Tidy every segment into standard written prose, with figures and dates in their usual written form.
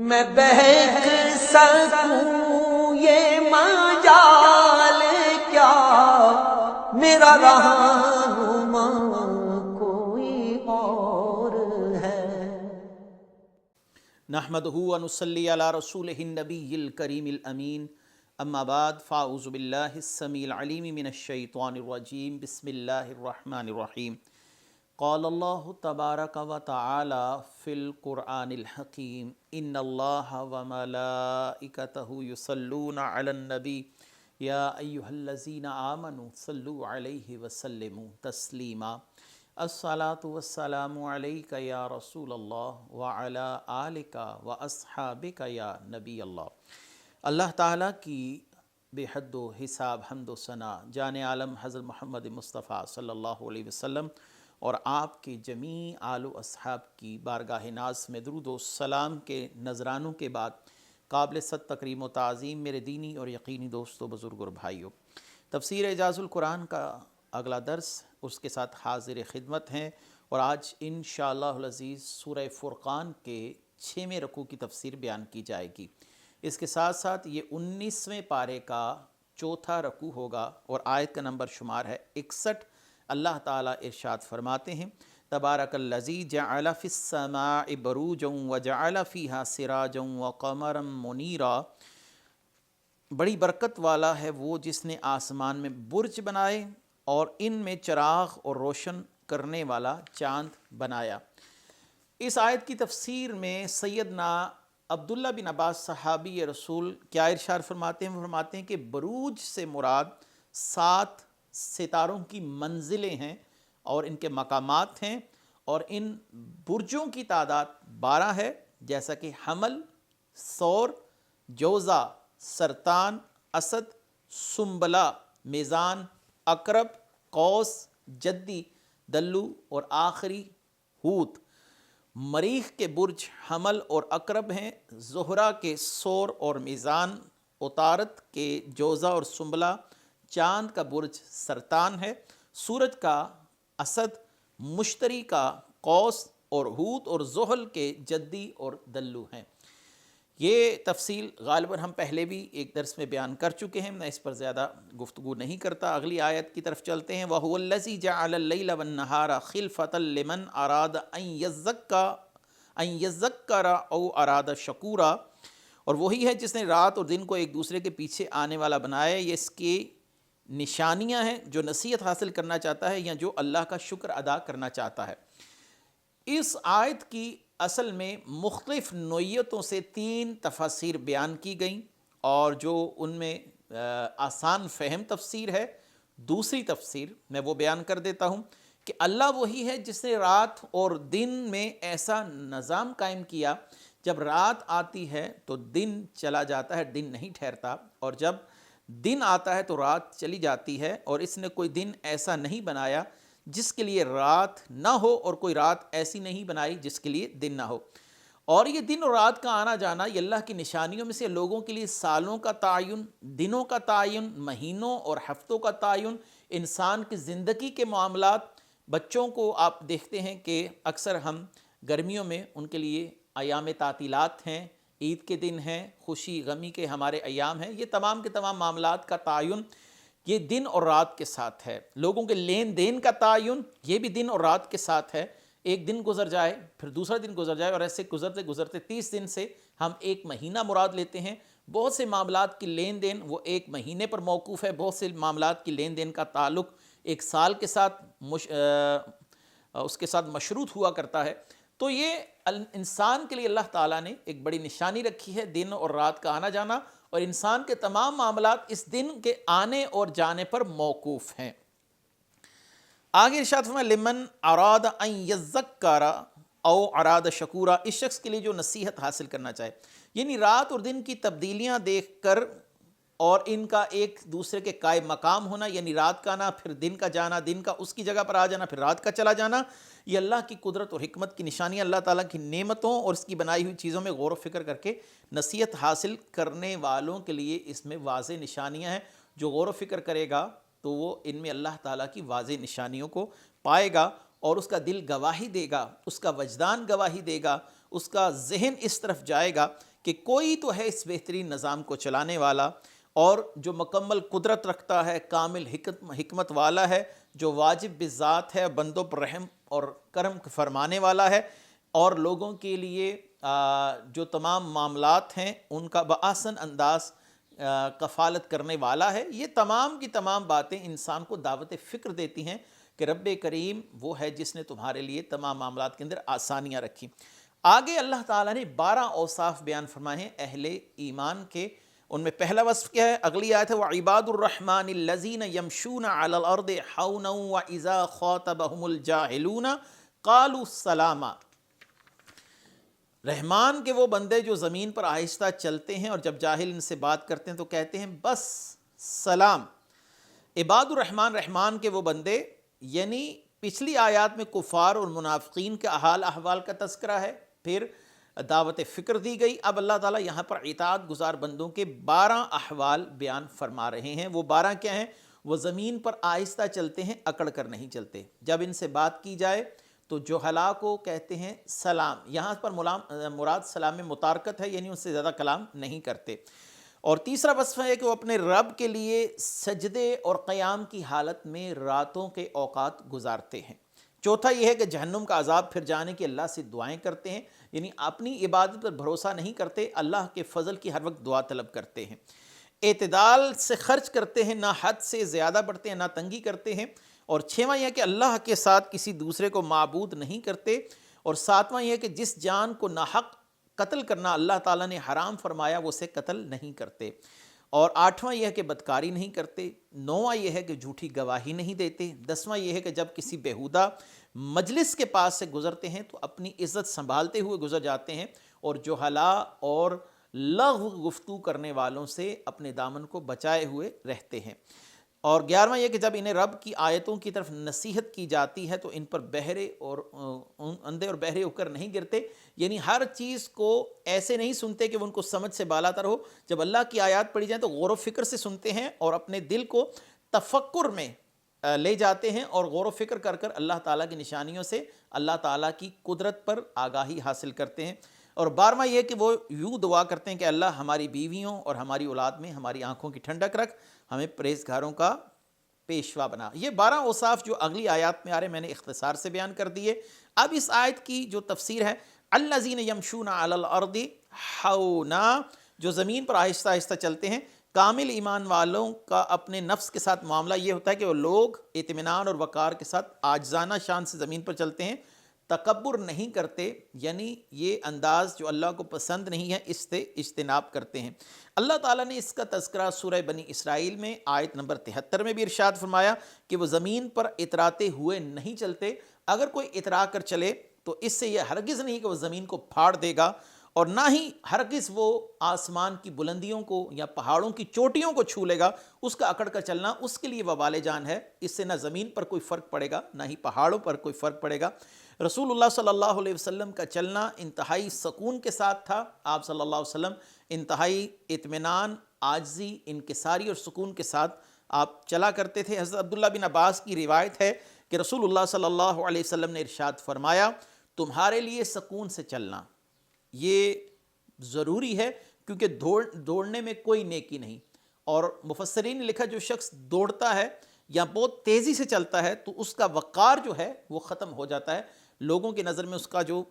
میں بہک سکوں یہ مجال کیا، میرا رہنما کوئی اور ہے۔ نحمدہ و نصلی علی رسولہ النبی الکریم الامین، اما بعد فاعوذ باللہ السمیع العلیم من الشیطان الرجیم، بسم اللہ الرحمن الرحیم۔ قال اللہ تبارک و تعالی فی القرآن الحکیم، ان اللہ و ملائکتہ یصلون علی النبی یا ایہا الذین آمنوا صلوا علیہ وسلموا تسلیما۔ الصلاۃ والسلام علیک یا رسول اللہ وعلی آلک و اصحابک یا نبی اللہ۔ اللہ تعالیٰ کی بے حد و حساب حمد و ثنا جان عالم حضرت محمد مصطفیٰ صلی اللہ علیہ وسلم اور آپ کے جمیع آل و اصحاب کی بارگاہ ناز میں درود و سلام کے نذرانوں کے بعد قابل صد تکریم و تعظیم میرے دینی اور یقینی دوستو، بزرگ اور بھائیوں، تفسیر اعجاز القرآن کا اگلا درس اس کے ساتھ حاضر خدمت ہیں، اور آج انشاءاللہ العزیز سورہ فرقان کے 6ویں رکوع کی تفسیر بیان کی جائے گی۔ اس کے ساتھ ساتھ یہ 19ویں پارے کا 4تھا رکوع ہوگا اور آیت کا نمبر شمار ہے 61۔ اللہ تعالیٰ ارشاد فرماتے ہیں، تبارک الذی جعل فی السماء بروجا وجعل فیہا سراجا وقمرا منیرا۔ بڑی برکت والا ہے وہ جس نے آسمان میں برج بنائے اور ان میں چراغ اور روشن کرنے والا چاند بنایا۔ اس آیت کی تفسیر میں سیدنا عبداللہ بن عباس صحابی رسول کیا ارشاد فرماتے ہیں؟ وہ فرماتے ہیں کہ بروج سے مراد 7 ستاروں کی منزلیں ہیں اور ان کے مقامات ہیں، اور ان برجوں کی تعداد 12 ہے، جیسا کہ حمل، ثور، جوزہ، سرطان، اسد، سنبلہ، میزان، عقرب، قوس، جدی، دلو اور آخری حوت۔ مریخ کے برج حمل اور عقرب ہیں، زہرہ کے ثور اور میزان، عطارد کے جوزہ اور سنبلہ، چاند کا برج سرطان ہے، سورج کا اسد، مشتری کا قوس اور حوت، اور زحل کے جدی اور دلو ہیں۔ یہ تفصیل غالباً ہم پہلے بھی ایک درس میں بیان کر چکے ہیں، میں اس پر زیادہ گفتگو نہیں کرتا۔ اگلی آیت کی طرف چلتے ہیں۔ وَهُوَ الَّذِي جَعَلَ اللَّيْلَ وَالنَّهَارَ خِلْفَةً لِمَنْ أَرَادَ أَنْ يَذَّكَّرَ أَوْ أَرَادَ شَكُورًا، اور وہی ہے جس نے رات اور دن کو ایک دوسرے کے پیچھے آنے والا بنایا۔ یہ اس کی نشانیاں ہیں جو نصیحت حاصل کرنا چاہتا ہے یا جو اللہ کا شکر ادا کرنا چاہتا ہے۔ اس آیت کی اصل میں مختلف نوعیتوں سے 3 تفاسیر بیان کی گئیں، اور جو ان میں آسان فہم تفسیر ہے، دوسری تفسیر میں وہ بیان کر دیتا ہوں کہ اللہ وہی ہے جس نے رات اور دن میں ایسا نظام قائم کیا، جب رات آتی ہے تو دن چلا جاتا ہے، دن نہیں ٹھہرتا، اور جب دن آتا ہے تو رات چلی جاتی ہے، اور اس نے کوئی دن ایسا نہیں بنایا جس کے لیے رات نہ ہو، اور کوئی رات ایسی نہیں بنائی جس کے لیے دن نہ ہو۔ اور یہ دن اور رات کا آنا جانا یہ اللہ کی نشانیوں میں سے لوگوں کے لیے سالوں کا تعین، دنوں کا تعین، مہینوں اور ہفتوں کا تعین، انسان کی زندگی کے معاملات۔ بچوں کو آپ دیکھتے ہیں کہ اکثر ہم گرمیوں میں ان کے لیے ایام تعطیلات ہیں، عید کے دن ہیں، خوشی غمی کے ہمارے ایام ہیں، یہ تمام کے تمام معاملات کا تعین یہ دن اور رات کے ساتھ ہے۔ لوگوں کے لین دین کا تعین یہ بھی دن اور رات کے ساتھ ہے۔ ایک دن گزر جائے، پھر دوسرا دن گزر جائے، اور ایسے گزرتے گزرتے 30 دن سے ہم ایک مہینہ مراد لیتے ہیں۔ بہت سے معاملات کی لین دین وہ ایک مہینے پر موقوف ہے، بہت سے معاملات کی لین دین کا تعلق ایک سال کے ساتھ اس کے ساتھ مشروط ہوا کرتا ہے۔ تو یہ انسان کے لیے اللہ تعالیٰ نے ایک بڑی نشانی رکھی ہے، دن اور رات کا آنا جانا، اور انسان کے تمام معاملات اس دن کے آنے اور جانے پر موقوف ہیں۔ آگے ارشاد فرمایا لمن اراد ان یذکر او اراد شکورا، اس شخص کے لیے جو نصیحت حاصل کرنا چاہے، یعنی رات اور دن کی تبدیلیاں دیکھ کر اور ان کا ایک دوسرے کے قائم مقام ہونا، یعنی رات کا آنا پھر دن کا جانا، دن کا اس کی جگہ پر آ جانا پھر رات کا چلا جانا، یہ اللہ کی قدرت اور حکمت کی نشانی، اللہ تعالیٰ کی نعمتوں اور اس کی بنائی ہوئی چیزوں میں غور و فکر کر کے نصیحت حاصل کرنے والوں کے لیے اس میں واضح نشانیاں ہیں۔ جو غور و فکر کرے گا تو وہ ان میں اللہ تعالیٰ کی واضح نشانیوں کو پائے گا، اور اس کا دل گواہی دے گا، اس کا وجدان گواہی دے گا، اس کا ذہن اس طرف جائے گا کہ کوئی تو ہے اس بہترین نظام کو چلانے والا، اور جو مکمل قدرت رکھتا ہے، کامل حکمت والا ہے، جو واجب بذات ہے، بندوں پر رحم اور کرم فرمانے والا ہے، اور لوگوں کے لیے جو تمام معاملات ہیں ان کا بآسن انداز کفالت کرنے والا ہے۔ یہ تمام کی تمام باتیں انسان کو دعوت فکر دیتی ہیں کہ رب کریم وہ ہے جس نے تمہارے لیے تمام معاملات کے اندر آسانیاں رکھی۔ آگے اللہ تعالیٰ نے 12 اوصاف بیان فرمائے ہیں اہل ایمان کے۔ ان میں پہلا وصف کیا ہے؟ اگلی آیت ہے وَعِبَادُ الرَّحْمَنِ الَّذِينَ يَمْشُونَ عَلَى الْأَرْضِ حَوْنًا وَإِذَا خَاطَبَهُمُ الْجَاهِلُونَ قَالُوا السَّلَامَ۔ رحمان کے وہ بندے جو زمین پر آہستہ چلتے ہیں اور جب جاہل ان سے بات کرتے ہیں تو کہتے ہیں بس سلام۔ عباد الرحمن، رحمان کے وہ بندے، یعنی پچھلی آیات میں کفار اور منافقین کے حال احوال کا تذکرہ ہے، پھر دعوت فکر دی گئی، اب اللہ تعالیٰ یہاں پر اطاعت گزار بندوں کے 12 احوال بیان فرما رہے ہیں۔ وہ 12 کیا ہیں؟ وہ زمین پر آہستہ چلتے ہیں، اکڑ کر نہیں چلتے۔ جب ان سے بات کی جائے تو جہلاء کو کہتے ہیں سلام۔ یہاں پر مراد سلام میں متارکت ہے، یعنی ان سے زیادہ کلام نہیں کرتے۔ اور تیسرا وصف ہے کہ وہ اپنے رب کے لیے سجدے اور قیام کی حالت میں راتوں کے اوقات گزارتے ہیں۔ چوتھا یہ ہے کہ جہنم کا عذاب پھر جانے کی اللہ سے دعائیں کرتے ہیں، یعنی اپنی عبادت پر بھروسہ نہیں کرتے، اللہ کے فضل کی ہر وقت دعا طلب کرتے ہیں۔ اعتدال سے خرچ کرتے ہیں، نہ حد سے زیادہ بڑھتے ہیں، نہ تنگی کرتے ہیں۔ اور 6واں یہ ہے کہ اللہ کے ساتھ کسی دوسرے کو معبود نہیں کرتے۔ اور 7واں یہ ہے کہ جس جان کو ناحق قتل کرنا اللہ تعالیٰ نے حرام فرمایا وہ اسے قتل نہیں کرتے۔ اور 8واں یہ ہے کہ بدکاری نہیں کرتے۔ 9واں یہ ہے کہ جھوٹی گواہی نہیں دیتے۔ 10واں یہ ہے کہ جب کسی بیہودہ مجلس کے پاس سے گزرتے ہیں تو اپنی عزت سنبھالتے ہوئے گزر جاتے ہیں، اور جہلاء اور لغو گفتگو کرنے والوں سے اپنے دامن کو بچائے ہوئے رہتے ہیں۔ اور 11واں یہ کہ جب انہیں رب کی آیتوں کی طرف نصیحت کی جاتی ہے تو ان پر بہرے اور اندھے اور بہرے ہو کر نہیں گرتے، یعنی ہر چیز کو ایسے نہیں سنتے کہ وہ ان کو سمجھ سے بالا تر ہو۔ جب اللہ کی آیات پڑھی جائیں تو غور و فکر سے سنتے ہیں اور اپنے دل کو تفکر میں لے جاتے ہیں، اور غور و فکر کر کر اللہ تعالیٰ کی نشانیوں سے اللہ تعالیٰ کی قدرت پر آگاہی حاصل کرتے ہیں۔ اور 12واں یہ کہ وہ یوں دعا کرتے ہیں کہ اللہ ہماری بیویوں اور ہماری اولاد میں ہماری آنکھوں کی ٹھنڈک رکھ، ہمیں پرہیزگاروں کا پیشوا بنا۔ یہ 12 اوصاف جو اگلی آیات میں آ رہے ہیں میں نے اختصار سے بیان کر دیے۔ اب اس آیت کی جو تفسیر ہے، الذین یمشون علی الارض حونا، جو زمین پر آہستہ آہستہ چلتے ہیں۔ کامل ایمان والوں کا اپنے نفس کے ساتھ معاملہ یہ ہوتا ہے کہ وہ لوگ اطمینان اور وقار کے ساتھ عاجزانہ شان سے زمین پر چلتے ہیں، تکبر نہیں کرتے، یعنی یہ انداز جو اللہ کو پسند نہیں ہے اس سے اجتناب کرتے ہیں۔ اللہ تعالیٰ نے اس کا تذکرہ سورہ بنی اسرائیل میں آیت نمبر 73 میں بھی ارشاد فرمایا کہ وہ زمین پر اتراتے ہوئے نہیں چلتے۔ اگر کوئی اترا کر چلے تو اس سے یہ ہرگز نہیں کہ وہ زمین کو پھاڑ دے گا، اور نہ ہی ہرگز وہ آسمان کی بلندیوں کو یا پہاڑوں کی چوٹیوں کو چھو لے گا۔ اس کا اکڑ کر چلنا اس کے لیے وبال جان ہے، اس سے نہ زمین پر کوئی فرق پڑے گا نہ ہی پہاڑوں پر کوئی فرق پڑے گا۔ رسول اللہ صلی اللہ علیہ وسلم کا چلنا انتہائی سکون کے ساتھ تھا۔ آپ صلی اللہ علیہ وسلم انتہائی اطمینان، عاجزی، انکساری اور سکون کے ساتھ آپ چلا کرتے تھے۔ حضرت عبداللہ بن عباس کی روایت ہے کہ رسول اللہ صلی اللہ علیہ وسلم نے ارشاد فرمایا، تمہارے لیے سکون سے چلنا یہ ضروری ہے، کیونکہ دوڑنے میں کوئی نیکی نہیں۔ اور مفسرین نے لکھا جو شخص دوڑتا ہے یا بہت تیزی سے چلتا ہے تو اس کا وقار جو ہے وہ ختم ہو جاتا ہے، لوگوں کی نظر میں اس کا جو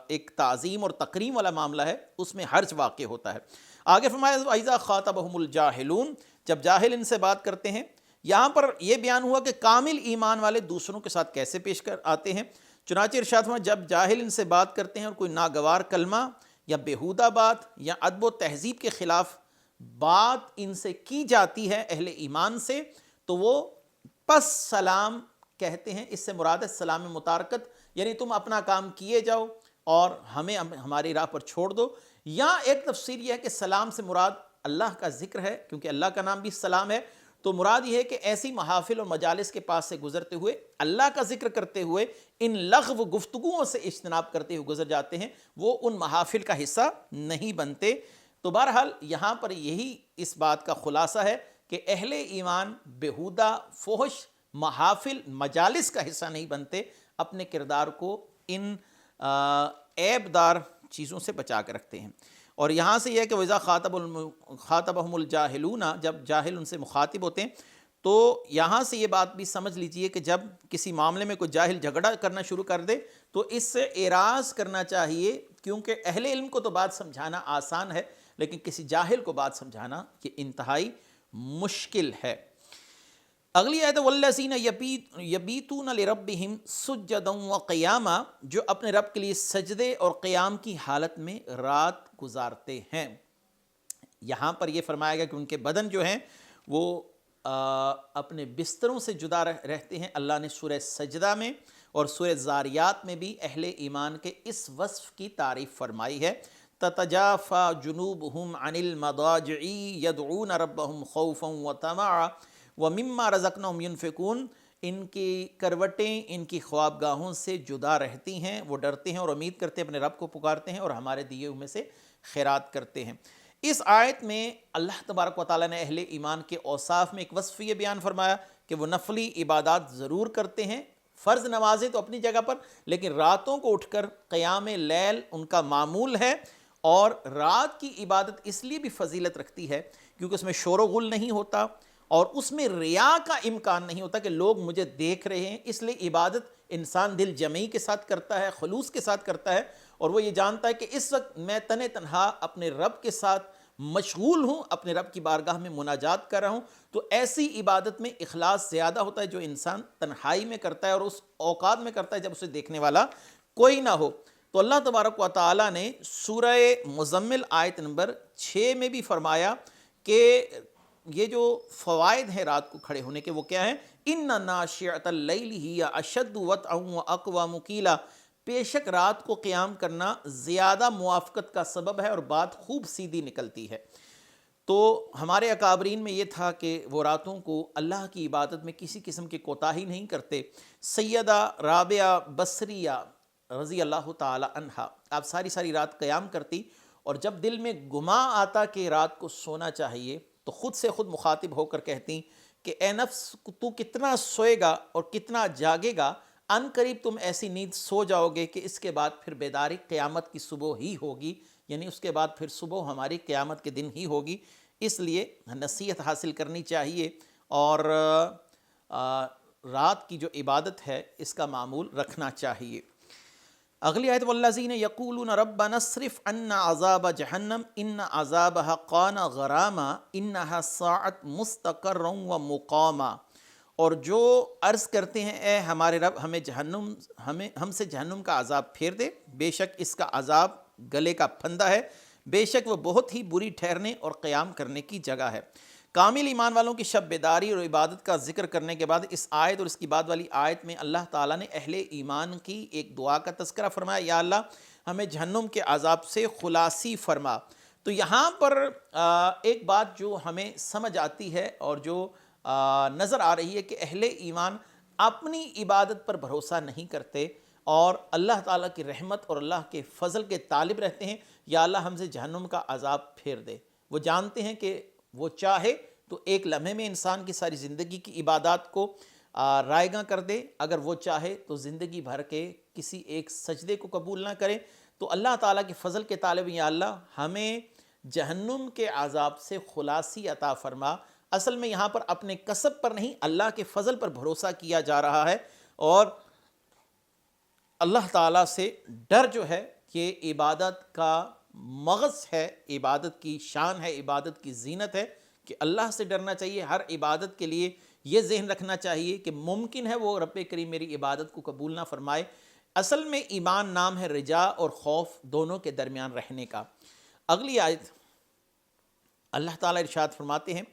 ایک تعظیم اور تکریم والا معاملہ ہے اس میں حرج واقع ہوتا ہے۔ آگے فرمایا وَإِذَا خَاطَبَهُمُ الْجَاهِلُونَ، جب جاہل ان سے بات کرتے ہیں۔ یہاں پر یہ بیان ہوا کہ کامل ایمان والے دوسروں کے ساتھ کیسے پیش کر آتے ہیں۔ چنانچہ ارشاد فرمایا جب جاہل ان سے بات کرتے ہیں اور کوئی ناگوار کلمہ یا بیہودہ بات یا ادب و تہذیب کے خلاف بات ان سے کی جاتی ہے اہل ایمان سے، تو وہ پس سلام کہتے ہیں۔ اس سے مراد ہے سلام متارکت، یعنی تم اپنا کام کیے جاؤ اور ہمیں ہماری راہ پر چھوڑ دو۔ یا ایک تفسیر یہ ہے کہ سلام سے مراد اللہ کا ذکر ہے، کیونکہ اللہ کا نام بھی سلام ہے، تو مراد یہ ہے کہ ایسی محافل اور مجالس کے پاس سے گزرتے ہوئے اللہ کا ذکر کرتے ہوئے ان لغو گفتگوؤں سے اجتناب کرتے ہوئے گزر جاتے ہیں، وہ ان محافل کا حصہ نہیں بنتے۔ تو بہرحال یہاں پر یہی اس بات کا خلاصہ ہے کہ اہل ایمان بیہودہ فحش محافل مجالس کا حصہ نہیں بنتے، اپنے کردار کو ان عیب دار چیزوں سے بچا کے رکھتے ہیں۔ اور یہاں سے یہ ہے کہ وَإِذَا خَاطَبَهُمُ الْجَاهِلُونَ، جب جاہل ان سے مخاطب ہوتے ہیں، تو یہاں سے یہ بات بھی سمجھ لیجئے کہ جب کسی معاملے میں کوئی جاہل جھگڑا کرنا شروع کر دے تو اس سے اعراض کرنا چاہیے، کیونکہ اہل علم کو تو بات سمجھانا آسان ہے، لیکن کسی جاہل کو بات سمجھانا یہ انتہائی مشکل ہے۔ اگلی آیت وَالَّذِينَ يَبِيتُونَ لِرَبِّهِمْ سُجَّدًا وَقِيَامًا، جو اپنے رب کے لیے سجدے اور قیام کی حالت میں رات گزارتے ہیں۔ یہاں پر یہ فرمایا گیا کہ ان کے بدن جو ہیں وہ اپنے بستروں سے جدا رہتے ہیں۔ اللہ نے سورہ سجدہ میں اور سورہ زاریات میں بھی اہل ایمان کے اس وصف کی تعریف فرمائی ہے۔ تَتَجَافَى جُنُوبُهُمْ عَنِ الْمَضَاجِعِ يَدْعُونَ رَبَّهُمْ خَوْفًا وَطَمَعًا وَمِمَّا رَزَقْنَاهُمْ يُنْفِقُونَ، ان کی کروٹیں ان کی خوابگاہوں سے جدا رہتی ہیں، وہ ڈرتے ہیں اور امید کرتے ہیں، اپنے رب کو پکارتے ہیں اور ہمارے دیے ہوئے میں سے خیرات کرتے ہیں۔ اس آیت میں اللہ تبارک و تعالیٰ نے اہل ایمان کے اوصاف میں ایک وصف یہ بیان فرمایا کہ وہ نفلی عبادات ضرور کرتے ہیں، فرض نمازیں تو اپنی جگہ پر، لیکن راتوں کو اٹھ کر قیام لیل ان کا معمول ہے۔ اور رات کی عبادت اس لیے بھی فضیلت رکھتی ہے کیونکہ اس میں شور و غل نہیں ہوتا اور اس میں ریا کا امکان نہیں ہوتا کہ لوگ مجھے دیکھ رہے ہیں، اس لیے عبادت انسان دل جمعی کے ساتھ کرتا ہے، خلوص کے ساتھ کرتا ہے، اور وہ یہ جانتا ہے کہ اس وقت میں تنہا اپنے رب کے ساتھ مشغول ہوں، اپنے رب کی بارگاہ میں مناجات کر رہا ہوں۔ تو ایسی عبادت میں اخلاص زیادہ ہوتا ہے جو انسان تنہائی میں کرتا ہے اور اس اوقات میں کرتا ہے جب اسے دیکھنے والا کوئی نہ ہو۔ تو اللہ تبارک و تعالیٰ نے سورہ مزمل آیت نمبر 6 میں بھی فرمایا کہ یہ جو فوائد ہیں رات کو کھڑے ہونے کے وہ کیا ہیں؟ إِنَّ نَاشِعَةَ اللَّيْلِ هِيَ أَشَدُّ وَطْئًا وَأَقْوَمُ قِيلًا، بے شک رات کو قیام کرنا زیادہ موافقت کا سبب ہے اور بات خوب سیدھی نکلتی ہے۔ تو ہمارے اکابرین میں یہ تھا کہ وہ راتوں کو اللہ کی عبادت میں کسی قسم کی کوتاہی نہیں کرتے۔ سیدہ رابعہ بصریہ رضی اللہ تعالی عنہا، آپ ساری رات قیام کرتی، اور جب دل میں گماں آتا کہ رات کو سونا چاہیے تو خود سے خود مخاطب ہو کر کہتی کہ اے نفس تو کتنا سوئے گا اور کتنا جاگے گا، ان قریب تم ایسی نیند سو جاؤ گے کہ اس کے بعد پھر بیداری قیامت کی صبح ہی ہوگی، یعنی اس کے بعد پھر صبح ہماری قیامت کے دن ہی ہوگی۔ اس لیے نصیحت حاصل کرنی چاہیے اور رات کی جو عبادت ہے اس کا معمول رکھنا چاہیے۔ اگلی آیت والذین یقولون ربنا اصرف عنا عذاب جہنم ان عذابها کان غراما انها ساعت مستقرا ومقاما، اور جو عرض کرتے ہیں اے ہمارے رب ہم سے جہنم کا عذاب پھیر دے، بے شک اس کا عذاب گلے کا پھندا ہے، بے شک وہ بہت ہی بری ٹھہرنے اور قیام کرنے کی جگہ ہے۔ کامل ایمان والوں کی شب بیداری اور عبادت کا ذکر کرنے کے بعد اس آیت اور اس کی بعد والی آیت میں اللہ تعالیٰ نے اہل ایمان کی ایک دعا کا تذکرہ فرمایا، یا اللہ ہمیں جہنم کے عذاب سے خلاصی فرما۔ تو یہاں پر ایک بات جو ہمیں سمجھ آتی ہے اور جو نظر آ رہی ہے کہ اہل ایمان اپنی عبادت پر بھروسہ نہیں کرتے اور اللہ تعالیٰ کی رحمت اور اللہ کے فضل کے طالب رہتے ہیں، یا اللہ ہم سے جہنم کا عذاب پھیر دے۔ وہ جانتے ہیں کہ وہ چاہے تو ایک لمحے میں انسان کی ساری زندگی کی عبادات کو رائیگاں کر دے، اگر وہ چاہے تو زندگی بھر کے کسی ایک سجدے کو قبول نہ کرے۔ تو اللہ تعالیٰ کے فضل کے طالب، یا اللہ ہمیں جہنم کے عذاب سے خلاصی عطا فرما۔ اصل میں یہاں پر اپنے کسب پر نہیں، اللہ کے فضل پر بھروسہ کیا جا رہا ہے، اور اللہ تعالیٰ سے ڈر جو ہے یہ عبادت کا مغز ہے، عبادت کی شان ہے، عبادت کی زینت ہے کہ اللہ سے ڈرنا چاہیے۔ ہر عبادت کے لیے یہ ذہن رکھنا چاہیے کہ ممکن ہے وہ رب کریم میری عبادت کو قبول نہ فرمائے۔ اصل میں ایمان نام ہے رجا اور خوف دونوں کے درمیان رہنے کا۔ اگلی آیت اللہ تعالیٰ ارشاد فرماتے ہیں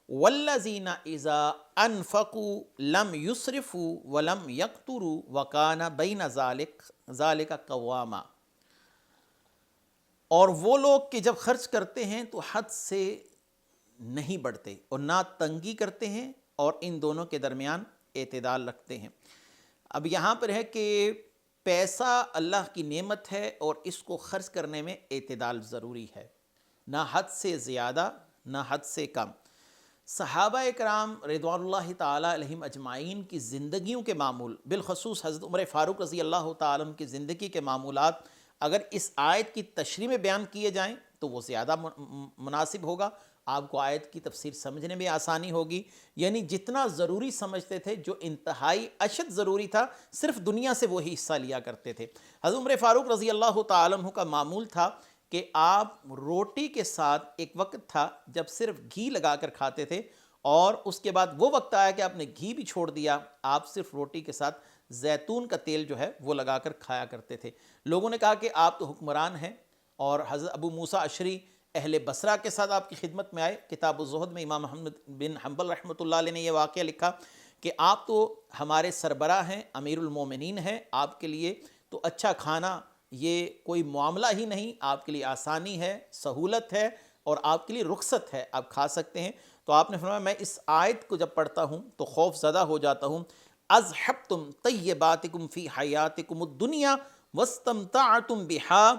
والذین اذا انفقوا لم یسرفوا ولم یقتروا وکان بین ذلک قواما، اور وہ لوگ کہ جب خرچ کرتے ہیں تو حد سے نہیں بڑھتے اور نہ تنگی کرتے ہیں اور ان دونوں کے درمیان اعتدال رکھتے ہیں۔ اب یہاں پر ہے کہ پیسہ اللہ کی نعمت ہے اور اس کو خرچ کرنے میں اعتدال ضروری ہے، نہ حد سے زیادہ نہ حد سے کم۔ صحابہ اکرام رضوان اللہ تعالیٰ علیہم اجمعین کی زندگیوں کے معمول، بالخصوص حضرت عمر فاروق رضی اللہ تعالیٰ عنہ کی زندگی کے معمولات اگر اس آیت کی تشریح میں بیان کیے جائیں تو وہ زیادہ مناسب ہوگا، آپ کو آیت کی تفسیر سمجھنے میں آسانی ہوگی۔ یعنی جتنا ضروری سمجھتے تھے، جو انتہائی اشد ضروری تھا، صرف دنیا سے وہی حصہ لیا کرتے تھے۔ حضرت عمر فاروق رضی اللہ تعالیٰ عنہ کا معمول تھا کہ آپ روٹی کے ساتھ، ایک وقت تھا جب صرف گھی لگا کر کھاتے تھے، اور اس کے بعد وہ وقت آیا کہ آپ نے گھی بھی چھوڑ دیا، آپ صرف روٹی کے ساتھ زیتون کا تیل جو ہے وہ لگا کر کھایا کرتے تھے۔ لوگوں نے کہا کہ آپ تو حکمران ہیں، اور حضرت ابو موسیٰ اشعری اہل بصرہ کے ساتھ آپ کی خدمت میں آئے۔ کتاب الزہد میں امام محمد بن حنبل رحمۃ اللہ علیہ نے یہ واقعہ لکھا کہ آپ تو ہمارے سربراہ ہیں، امیر المومنین ہیں، آپ کے لیے تو اچھا کھانا یہ کوئی معاملہ ہی نہیں، آپ کے لیے آسانی ہے، سہولت ہے، اور آپ کے لیے رخصت ہے، آپ کھا سکتے ہیں۔ تو آپ نے فرمایا میں اس آیت کو جب پڑھتا ہوں تو خوف زدہ ہو جاتا ہوں، اذھبتم طیباتکم فی حیاتکم الدنیا واستمتعتم بہا،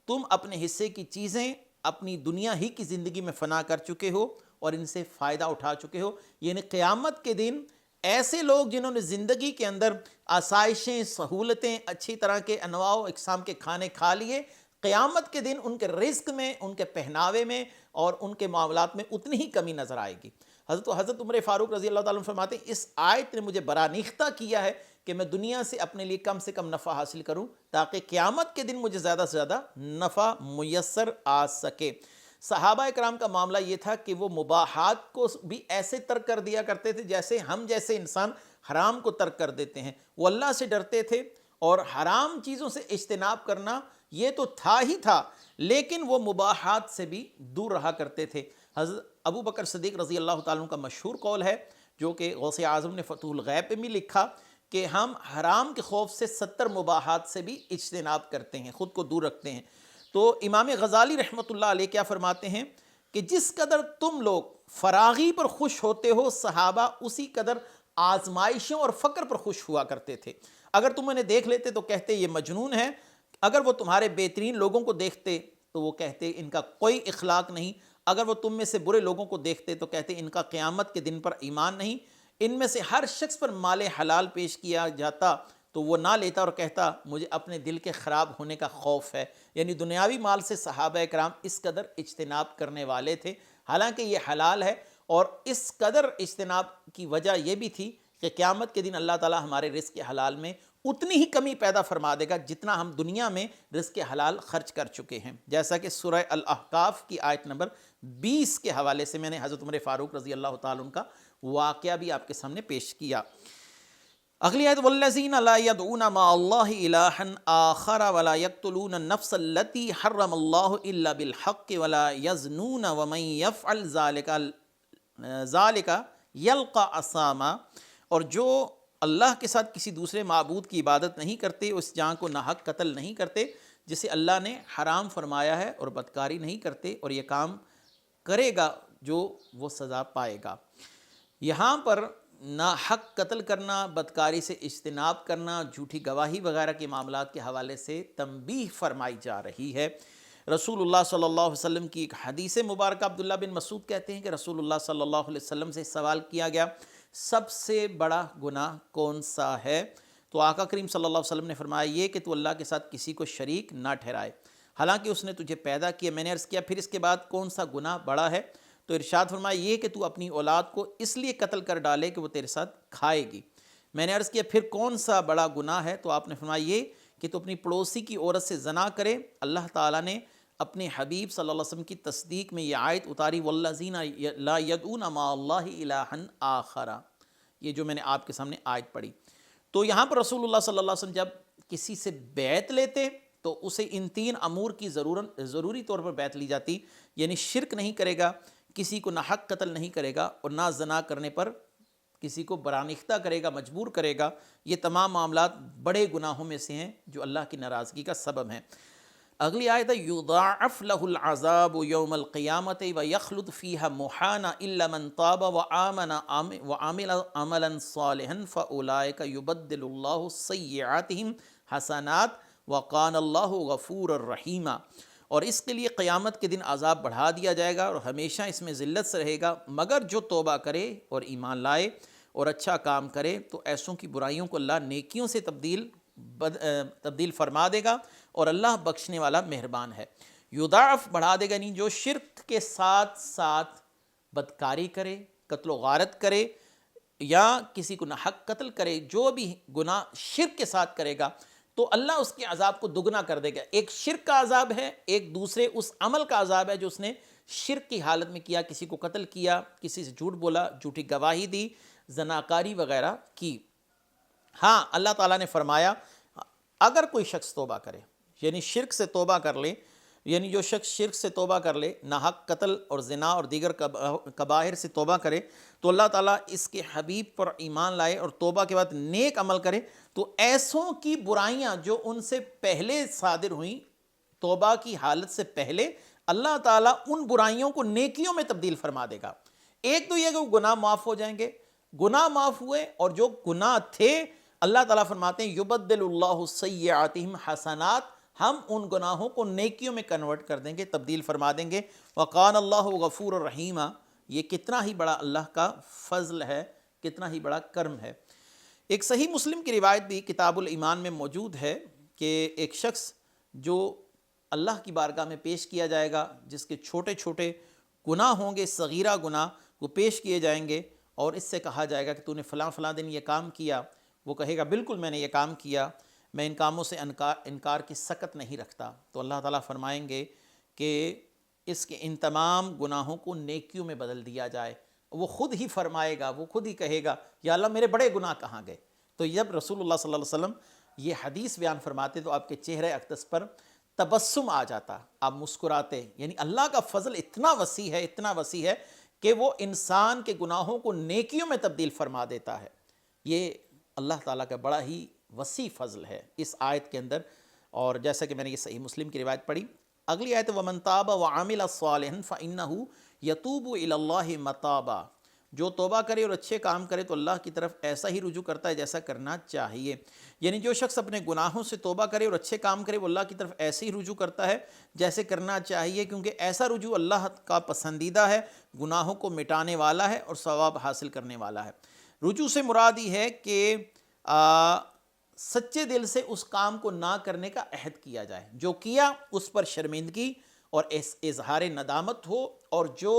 تم اپنے حصے کی چیزیں اپنی دنیا ہی کی زندگی میں فنا کر چکے ہو اور ان سے فائدہ اٹھا چکے ہو۔ یعنی قیامت کے دن ایسے لوگ جنہوں نے زندگی کے اندر آسائشیں، سہولتیں، اچھی طرح کے انواع و اقسام کے کھانے کھا لیے، قیامت کے دن ان کے رزق میں، ان کے پہناوے میں اور ان کے معاملات میں اتنی ہی کمی نظر آئے گی۔ حضرت عمر فاروق رضی اللہ تعالیٰ عنہ فرماتے ہیں اس آیت نے مجھے برانیختہ کیا ہے کہ میں دنیا سے اپنے لیے کم سے کم نفع حاصل کروں، تاکہ قیامت کے دن مجھے زیادہ سے زیادہ نفع میسر آ سکے۔ صحابہ اکرام کا معاملہ یہ تھا کہ وہ مباحات کو بھی ایسے ترک کر دیا کرتے تھے جیسے ہم جیسے انسان حرام کو ترک کر دیتے ہیں۔ وہ اللہ سے ڈرتے تھے، اور حرام چیزوں سے اجتناب کرنا یہ تو تھا ہی تھا، لیکن وہ مباحات سے بھی دور رہا کرتے تھے۔ حضرت ابو بکر صدیق رضی اللہ تعالیٰ عنہ کا مشہور قول ہے، جو کہ غوث اعظم نے فتح الغیب میں بھی لکھا، کہ ہم حرام کے خوف سے 70 مباحات سے بھی اجتناب کرتے ہیں، خود کو دور رکھتے ہیں۔ تو امام غزالی رحمۃ اللہ علیہ کیا فرماتے ہیں کہ جس قدر تم لوگ فراغی پر خوش ہوتے ہو، صحابہ اسی قدر آزمائشوں اور فقر پر خوش ہوا کرتے تھے۔ اگر تم انہیں دیکھ لیتے تو کہتے یہ مجنون ہے، اگر وہ تمہارے بہترین لوگوں کو دیکھتے تو وہ کہتے ان کا کوئی اخلاق نہیں، اگر وہ تم میں سے برے لوگوں کو دیکھتے تو کہتے ان کا قیامت کے دن پر ایمان نہیں۔ ان میں سے ہر شخص پر مال حلال پیش کیا جاتا تو وہ نہ لیتا اور کہتا مجھے اپنے دل کے خراب ہونے کا خوف ہے۔ یعنی دنیاوی مال سے صحابہ کرام اس قدر اجتناب کرنے والے تھے، حالانکہ یہ حلال ہے، اور اس قدر اجتناب کی وجہ یہ بھی تھی کہ قیامت کے دن اللہ تعالیٰ ہمارے رزق حلال میں اتنی ہی کمی پیدا فرما دے گا جتنا ہم دنیا میں رزق حلال خرچ کر چکے ہیں۔ جیسا کہ سورہ الاحقاف کی آیت نمبر 20 کے حوالے سے میں نے حضرت عمر فاروق رضی اللہ تعالیٰ عنہ کا واقعہ بھی آپ کے سامنے پیش کیا۔ اگلی آیت والذین لا یدعون مع اللہ الہا آخر ولا یقتلون النفس التی حرم اللہ الا بالحق ولا یزنون ومن یفعل ذالک یلقى اثاما، اور جو اللہ کے ساتھ کسی دوسرے معبود کی عبادت نہیں کرتے، اس جان کو ناحق قتل نہیں کرتے جسے اللہ نے حرام فرمایا ہے، اور بدکاری نہیں کرتے، اور یہ کام کرے گا جو وہ سزا پائے گا۔ یہاں پر ناحق قتل کرنا، بدکاری سے اجتناب کرنا، جھوٹی گواہی وغیرہ کے معاملات کے حوالے سے تنبیہ فرمائی جا رہی ہے۔ رسول اللہ صلی اللہ علیہ وسلم کی ایک حدیث مبارکہ، عبداللہ بن مسعود کہتے ہیں کہ رسول اللہ صلی اللہ علیہ وسلم سے سوال کیا گیا سب سے بڑا گناہ کون سا ہے؟ تو آقا کریم صلی اللہ علیہ وسلم نے فرمایا یہ کہ تو اللہ کے ساتھ کسی کو شریک نہ ٹھہرائے، حالانکہ اس نے تجھے پیدا کیا۔ میں نے عرض کیا پھر اس کے بعد کون سا گناہ بڑا ہے؟ تو ارشاد فرمایا یہ کہ تو اپنی اولاد کو اس لیے قتل کر ڈالے کہ وہ تیرے ساتھ کھائے گی۔ میں نے عرض کیا پھر کون سا بڑا گناہ ہے؟ تو آپ نے فرمایا یہ کہ تو اپنی پڑوسی کی عورت سے زنا کرے۔ اللہ تعالیٰ نے اپنے حبیب صلی اللہ علیہ وسلم کی تصدیق میں یہ آیت اتاری والذین لا یدعون مع اللہ الہا آخر، یہ جو میں نے آپ کے سامنے آیت پڑھی۔ تو یہاں پر رسول اللہ صلی اللہ علیہ وسلم جب کسی سے بیعت لیتے تو اسے ان 3 امور کی ضروری طور پر بیعت لی جاتی، یعنی شرک نہیں کرے گا، کسی کو ناحق قتل نہیں کرے گا، اور نہ زنا کرنے پر کسی کو برانختہ کرے گا، مجبور کرے گا۔ یہ تمام معاملات بڑے گناہوں میں سے ہیں جو اللہ کی ناراضگی کا سبب ہیں۔ اگلی آیت ہے یضاعف له العذاب یوم القیامت ویخلد فیہا محانا الا من تاب وآمن وعمل عملا صالحا فاولئک یبدل اللہ سیئاتہم حسنات وکان اللہ غفورا رحیما، اور اس کے لیے قیامت کے دن عذاب بڑھا دیا جائے گا اور ہمیشہ اس میں ذلت سے رہے گا، مگر جو توبہ کرے اور ایمان لائے اور اچھا کام کرے تو ایسوں کی برائیوں کو اللہ نیکیوں سے تبدیل فرما دے گا، اور اللہ بخشنے والا مہربان ہے۔ یضاعف بڑھا دے گا، یعنی جو شرک کے ساتھ ساتھ بدکاری کرے، قتل و غارت کرے یا کسی کو ناحق قتل کرے، جو بھی گناہ شرک کے ساتھ کرے گا تو اللہ اس کے عذاب کو دگنا کر دے گا۔ ایک شرک کا عذاب ہے، ایک دوسرے اس عمل کا عذاب ہے جو اس نے شرک کی حالت میں کیا، کسی کو قتل کیا، کسی سے جھوٹ بولا، جھوٹی گواہی دی، زناکاری وغیرہ کی۔ ہاں اللہ تعالیٰ نے فرمایا اگر کوئی شخص توبہ کرے، یعنی شرک سے توبہ کر لے، یعنی جو شخص شرک سے توبہ کر لے، ناحق قتل اور زنا اور دیگر کبائر سے توبہ کرے، تو اللہ تعالیٰ اس کے حبیب پر ایمان لائے اور توبہ کے بعد نیک عمل کرے تو ایسوں کی برائیاں جو ان سے پہلے صادر ہوئیں، توبہ کی حالت سے پہلے، اللہ تعالیٰ ان برائیوں کو نیکیوں میں تبدیل فرما دے گا۔ ایک تو یہ کہ وہ گناہ معاف ہو جائیں گے، گناہ معاف ہوئے، اور جو گناہ تھے اللہ تعالیٰ فرماتے ہیں یبدل اللہ سیئاتہم حسنات، ہم ان گناہوں کو نیکیوں میں کنورٹ کر دیں گے، تبدیل فرما دیں گے۔ وقان اللہ غفور الرحیم، یہ کتنا ہی بڑا اللہ کا فضل ہے، کتنا ہی بڑا کرم ہے۔ ایک صحیح مسلم کی روایت بھی کتاب الایمان میں موجود ہے کہ ایک شخص جو اللہ کی بارگاہ میں پیش کیا جائے گا، جس کے چھوٹے چھوٹے گناہ ہوں گے، صغیرہ گناہ، وہ پیش کیے جائیں گے اور اس سے کہا جائے گا کہ تو نے فلاں فلاں دن یہ کام کیا، وہ کہے گا بالکل میں نے یہ کام کیا، میں ان کاموں سے انکار کی سکت نہیں رکھتا، تو اللہ تعالیٰ فرمائیں گے کہ اس کے ان تمام گناہوں کو نیکیوں میں بدل دیا جائے۔ وہ خود ہی فرمائے گا، وہ خود ہی کہے گا یا اللہ میرے بڑے گناہ کہاں گئے؟ تو جب رسول اللہ صلی اللہ علیہ وسلم یہ حدیث بیان فرماتے تو آپ کے چہرے اقدس پر تبسم آ جاتا، آپ مسکراتے، یعنی اللہ کا فضل اتنا وسیع ہے، اتنا وسیع ہے کہ وہ انسان کے گناہوں کو نیکیوں میں تبدیل فرما دیتا ہے۔ یہ اللہ تعالیٰ کا بڑا ہی وسیع فضل ہے اس آیت کے اندر۔ اور جیسا کہ میں نے یہ صحیح مسلم کی روایت پڑھی، اگلی آیت وَمَن تَابَ وَعَمِلَ صَالِحًا فَإِنَّهُ يَتُوبُ إِلَى اللَّهِ مَتَابًا، جو توبہ کرے اور اچھے کام کرے تو اللہ کی طرف ایسا ہی رجوع کرتا ہے جیسا کرنا چاہیے۔ یعنی جو شخص اپنے گناہوں سے توبہ کرے اور اچھے کام کرے وہ اللہ کی طرف ایسے ہی رجوع کرتا ہے جیسے کرنا چاہیے، کیونکہ ایسا رجوع اللہ کا پسندیدہ ہے، گناہوں کو مٹانے والا ہے اور ثواب حاصل کرنے والا ہے۔ رجوع سے مراد یہ ہے کہ سچے دل سے اس کام کو نہ کرنے کا عہد کیا جائے، جو کیا اس پر شرمندگی اور اظہار ندامت ہو، اور جو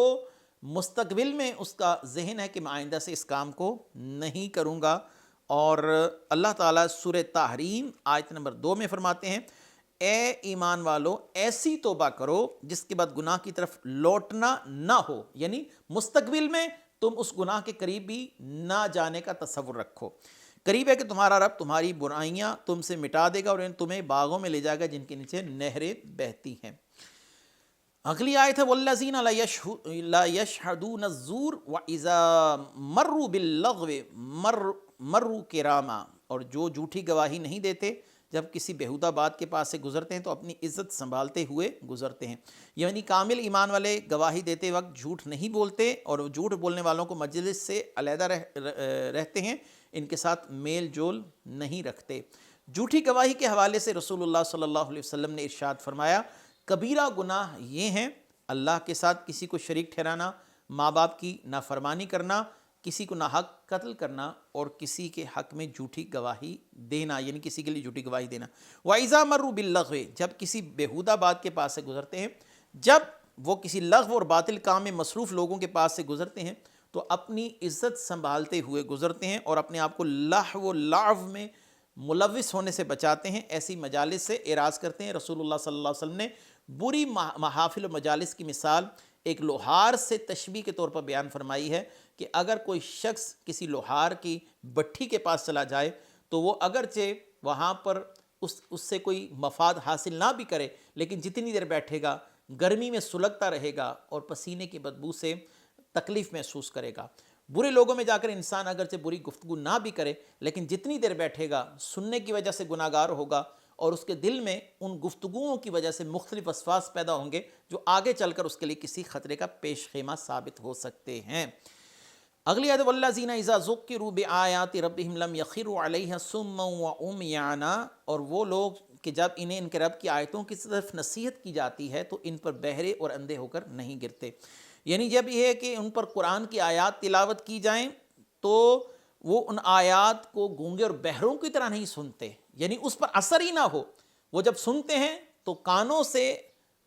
مستقبل میں اس کا ذہن ہے کہ میں آئندہ سے اس کام کو نہیں کروں گا۔ اور اللہ تعالیٰ سورہ تحریم آیت نمبر 2 میں فرماتے ہیں اے ایمان والو ایسی توبہ کرو جس کے بعد گناہ کی طرف لوٹنا نہ ہو، یعنی مستقبل میں تم اس گناہ کے قریب بھی نہ جانے کا تصور رکھو۔ قریب ہے کہ تمہارا رب تمہاری برائیاں تم سے مٹا دے گا اور تمہیں باغوں میں لے جائے گا جن کے نیچے نہریں بہتی ہیں۔ اگلی آیت ہے والذین لا یشہدون الزور واذا مروا باللغو مروا کراما، اور جو جھوٹی گواہی نہیں دیتے جب کسی بیہودہ بات کے پاس سے گزرتے ہیں تو اپنی عزت سنبھالتے ہوئے گزرتے ہیں۔ یعنی کامل ایمان والے گواہی دیتے وقت جھوٹ نہیں بولتے، اور جھوٹ بولنے والوں کو مجلس سے علیحدہ رہتے ہیں، ان کے ساتھ میل جول نہیں رکھتے۔ جھوٹی گواہی کے حوالے سے رسول اللہ صلی اللہ علیہ وسلم نے ارشاد فرمایا کبیرہ گناہ یہ ہیں اللہ کے ساتھ کسی کو شریک ٹھہرانا، ماں باپ کی نافرمانی کرنا، کسی کو ناحق قتل کرنا، اور کسی کے حق میں جھوٹی گواہی دینا، یعنی کسی کے لیے جھوٹی گواہی دینا۔ وَإِذَا مَرُّوا بِاللَّغْوِ، جب کسی بیہودہ بات کے پاس سے گزرتے ہیں، جب وہ کسی لغو اور باطل کام میں مصروف لوگوں کے پاس سے گزرتے ہیں تو اپنی عزت سنبھالتے ہوئے گزرتے ہیں اور اپنے آپ کو لہو و لعب میں ملوث ہونے سے بچاتے ہیں، ایسی مجالس سے اعراض کرتے ہیں۔ رسول اللہ صلی اللہ علیہ وسلم نے بری محافل و مجالس کی مثال ایک لوہار سے تشبیہ کے طور پر بیان فرمائی ہے کہ اگر کوئی شخص کسی لوہار کی بٹھی کے پاس چلا جائے تو وہ اگرچہ وہاں پر اس سے کوئی مفاد حاصل نہ بھی کرے، لیکن جتنی دیر بیٹھے گا گرمی میں سلگتا رہے گا اور پسینے کی بدبو سے تکلیف محسوس کرے گا۔ برے لوگوں میں جا کر انسان اگرچہ بری گفتگو نہ بھی کرے، لیکن جتنی دیر بیٹھے گا سننے کی وجہ سے گناہ گار ہوگا، اور اس کے دل میں ان گفتگوؤں کی وجہ سے مختلف وسواس پیدا ہوں گے جو آگے چل کر اس کے لیے کسی خطرے کا پیش خیمہ ثابت ہو سکتے ہیں۔ اگلی آیت والذین اذا ذکروا بآیات ربہم لم یخروا علیہا صما وعمیانا، اور وہ لوگ کہ جب انہیں ان کے رب کی آیتوں کی طرف نصیحت کی جاتی ہے تو ان پر بہرے اور اندھے ہو کر نہیں گرتے۔ یعنی جب یہ ہے کہ ان پر قرآن کی آیات تلاوت کی جائیں تو وہ ان آیات کو گونگے اور بہروں کی طرح نہیں سنتے، یعنی اس پر اثر ہی نہ ہو، وہ جب سنتے ہیں تو کانوں سے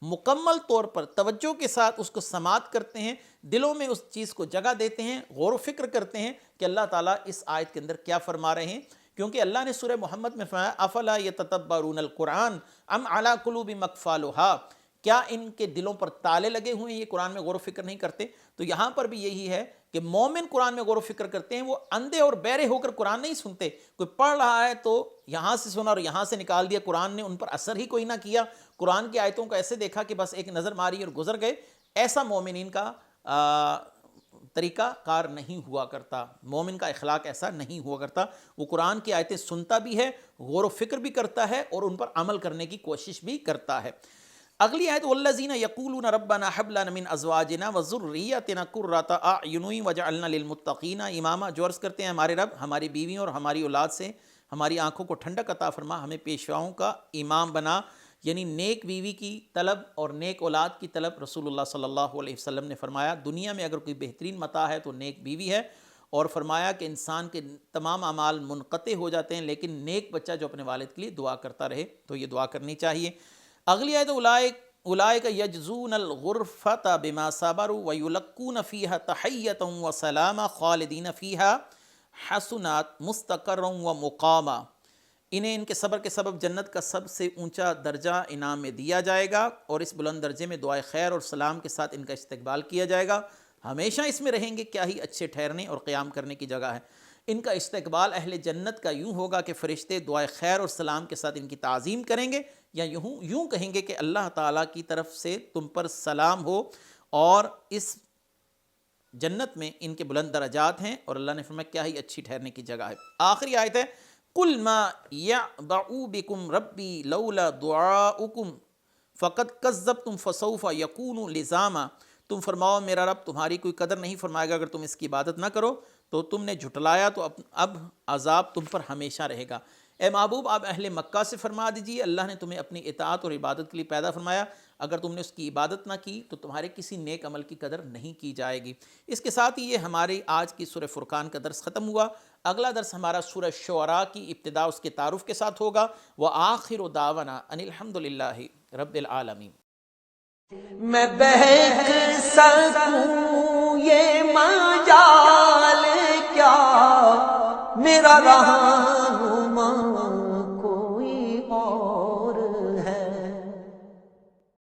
مکمل طور پر توجہ کے ساتھ اس کو سماعت کرتے ہیں، دلوں میں اس چیز کو جگہ دیتے ہیں، غور و فکر کرتے ہیں کہ اللہ تعالیٰ اس آیت کے اندر کیا فرما رہے ہیں، کیونکہ اللہ نے سورہ محمد میں فرمایا افلا یتدبرون القرآن ام علی قلوب مقفالھا، کیا ان کے دلوں پر تالے لگے ہوئے ہیں، یہ قرآن میں غور و فکر نہیں کرتے؟ تو یہاں پر بھی یہی ہے کہ مومن قرآن میں غور و فکر کرتے ہیں، وہ اندھے اور بہرے ہو کر قرآن نہیں سنتے، کوئی پڑھ رہا ہے تو یہاں سے سنا اور یہاں سے نکال دیا، قرآن نے ان پر اثر ہی کوئی نہ کیا، قرآن کی آیتوں کو ایسے دیکھا کہ بس ایک نظر ماری اور گزر گئے، ایسا مومنین کا طریقہ کار نہیں ہوا کرتا، مومن کا اخلاق ایسا نہیں ہوا کرتا، وہ قرآن کی آیتیں سنتا بھی ہے، غور و فکر بھی کرتا ہے اور ان پر عمل کرنے کی کوشش بھی کرتا ہے۔ اگلی آیت والذین یقولون ربنا هب لنا من ازواجنا وذریاتنا قرۃ اعین واجعلنا للمتقین اماما، جو عرض کرتے ہیں ہمارے رب ہماری بیویوں اور ہماری اولاد سے ہماری آنکھوں کو ٹھنڈک عطا فرما، ہمیں پیشواؤں کا امام بنا، یعنی نیک بیوی کی طلب اور نیک اولاد کی طلب۔ رسول اللہ صلی اللہ علیہ وسلم نے فرمایا دنیا میں اگر کوئی بہترین متاع ہے تو نیک بیوی ہے، اور فرمایا کہ انسان کے تمام اعمال منقطع ہو جاتے ہیں لیکن نیک بچہ جو اپنے والد کے لیے دعا کرتا رہے، تو یہ دعا کرنی چاہیے۔ اگلی آیت اولئک یجزون الغرفۃ بما صبروا ویلقون فیہا تحیۃ وسلاما خالدین فیہا حسنات مستقرا ومقاما، انہیں ان کے صبر کے سبب جنت کا سب سے اونچا درجہ انعام میں دیا جائے گا، اور اس بلند درجے میں دعائے خیر اور سلام کے ساتھ ان کا استقبال کیا جائے گا، ہمیشہ اس میں رہیں گے، کیا ہی اچھے ٹھہرنے اور قیام کرنے کی جگہ ہے۔ ان کا استقبال اہل جنت کا یوں ہوگا کہ فرشتے دعائے خیر اور سلام کے ساتھ ان کی تعظیم کریں گے، یا یوں کہیں گے کہ اللہ تعالیٰ کی طرف سے تم پر سلام ہو، اور اس جنت میں ان کے بلند درجات ہیں، اور اللہ نے فرمایا کیا ہی اچھی ٹھہرنے کی جگہ ہے۔ آخری آیت ہے قُلْ مَا يَعْبَعُ بِكُمْ رَبِّي لَوْلَا دُعَاؤُكُمْ فَقَدْ كَذَّبْتُمْ فَسَوْفَ يَكُونُ لِزَامًا، تم فرماؤ میرا رب تمہاری کوئی قدر نہیں فرمائے گا اگر تم اس کی عبادت نہ کرو، تو تم نے جھٹلایا تو اب عذاب تم پر ہمیشہ رہے گا۔ اے محبوب آپ اہل مکہ سے فرما دیجئے اللہ نے تمہیں اپنی اطاعت اور عبادت کے لیے پیدا فرمایا، اگر تم نے اس کی عبادت نہ کی تو تمہارے کسی نیک عمل کی قدر نہیں کی جائے گی۔ اس کے ساتھ ہی یہ ہماری آج کی سورہ فرقان کا درس ختم ہوا۔ اگلا درس ہمارا سورہ شعراء کی ابتدا اس کے تعارف کے ساتھ ہوگا۔ وآخر دعوانا ان الحمد للہ رب العالمین۔ میں بہک سکوں یہ مجال کیا میرا رہا